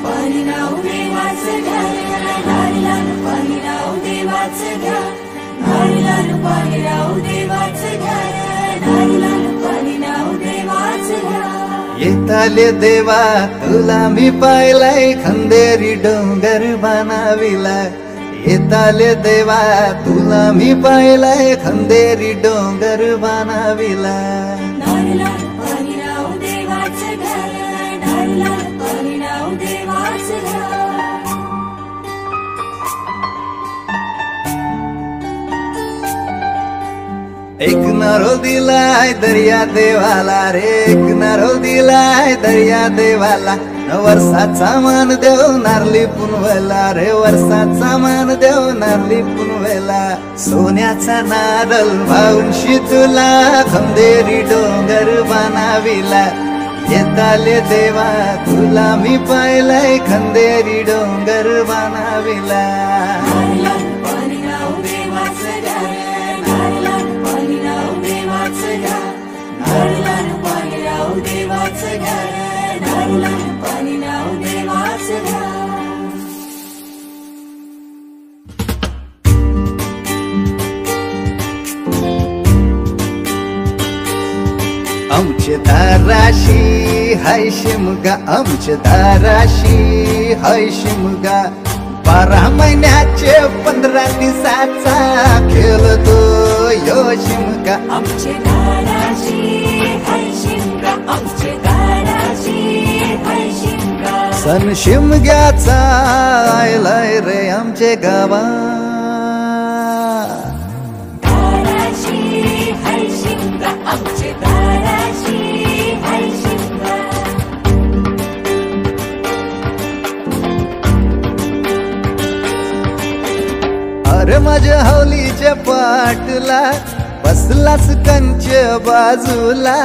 नाव देवाचं घ्या, नारळानं पाणी नाव देवाचं घ्या, नारळानं पाणी नाव देवाचं घ्या, नारळानं पाणी नाव देवाचं घ्या. येताले देवा तुला मी पाहिलाय, खंदेरी डोंगर बनाविला. येताले देवा तुला मी पाहिलाय, खंदेरी डोंगर बनाविला. नारळानं पाणी नाव देवाचं घ्या, नारळानं पाणी नाव देवाचं घ्या. एक नारळ दिलाय दर्या देवाला रे, एक नारळ दिलाय दर्या देवाला. वर्षाचा मान देव नारली पुनवेला रे, वर्षाचा मान देव नारली पुनवेला. सोन्याचा नारळ भाऊंशी तुला, खंदेरी डोंगर बनाविला. येताले देवा तुला मी पाहिलाय, खंदेरी डोंगर बनाविला. नारळानं पाणी नाव देवाचं घ्या, नारळानं पाणी नाव देवाचं घ्या, नारळानं पाणी नाव देवाचं घ्या, नारळानं पाणी नाव देवाचं घ्या. आमचे दाराशी हाय शिमगा, आमचे दाराशी हाय शिमगा. 12 महिन्याचे 15 दिवसाचा खेळतो यो शिमगा. आमचे दाराशी हाय शिमगा, आमचे दाराशी हाय शिमगा. सण शिमग्याचा आयलाय रे आमचे गावा. दाराशी हाय शिमगा, आमचे दाराशी हाय शिमगा. अरे माझ्या हौलीच्या पाटला बसलास कंच बाजूला.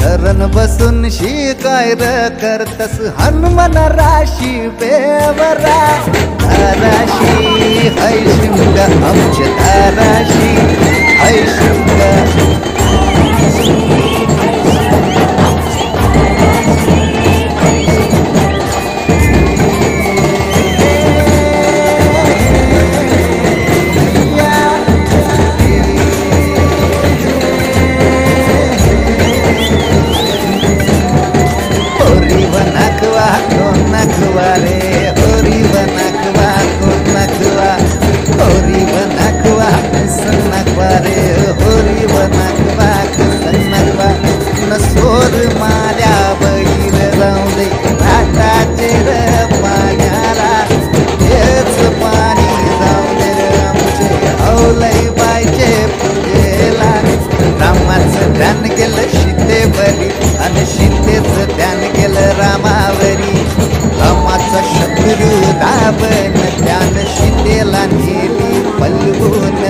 धरण बसून शिकाय र करतस हनुमान राशी बेवरा. दाराशी हाय शिमगा, आमच्या दाराशी हाय शिमगा. ध्यान केलं सीतेवरी आणि सीतेचं ध्यान केलं रामावरी. रामाचा शत्रू रावण ध्यान सीतेला नेली पलवून.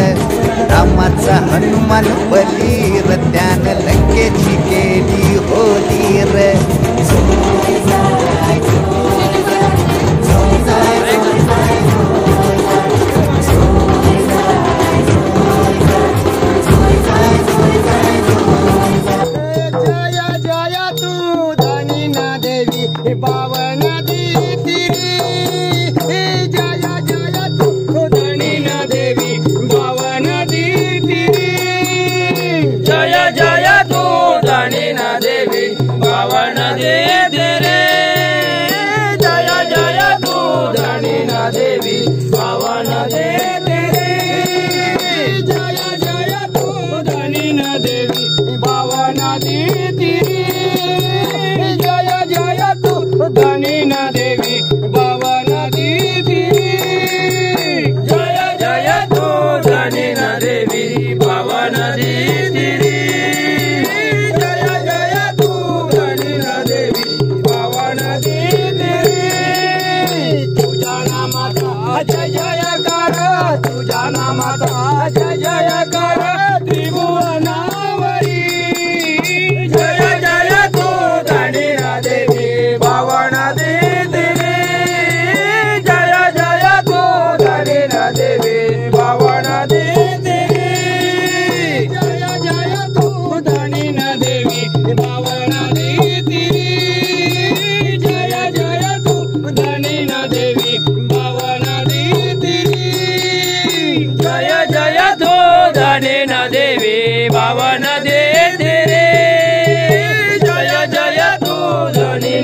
रामाचा हनुमान बलीर ध्यान लंकेची केली होली रे. धनी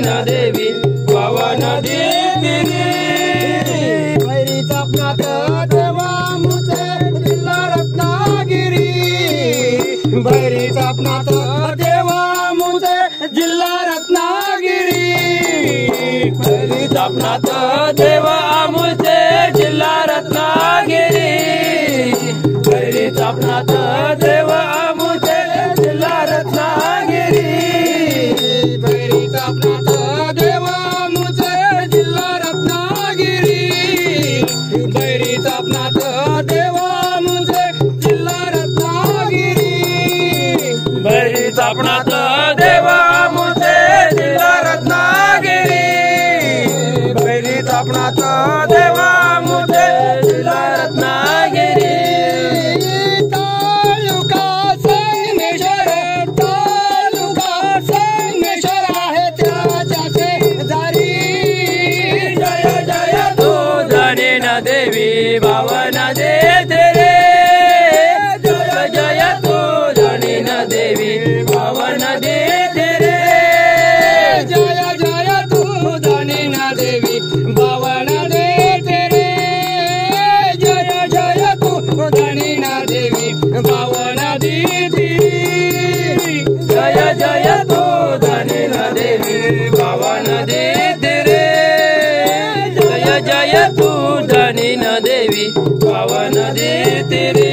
न देवी पावन दीदी भैरी चापनाथ देवा मुझे जिल्हा रत्नागिरी भैरी चापनाथ देवा मुझे जिल्हा रत्नागिरी भैरी चापनाथ देवा मुझे जिल्हा रत्नागिरी भैरी चापनाथ देवा मुझे जिल्हा रत्नागिरी भैरी चापनाथ देवा मुझे जिल्हा रत्नागिरी भैरी चापनाथ देवा मुझे जिल्हा रत्नागिरी भैरी चापनाथ देवा मुझे जिल्हा रत्नागिरी भैरी चापनाथ देवा मुझे जिल्हा रत्नागिरी तालुका संगमेश्वर आहे त्याच्या शेजारी जय जय तू धनी न देवी पावन देते रे जय जय तू धनी न देवी पावन देते रे जय जय तू धनी न देवी पावन देते रे जय जय तू धनी न देवी पावन देते जय जय तू धनी न देवी पावन देते रे जय जय तू धनी न देवी पावन देते रे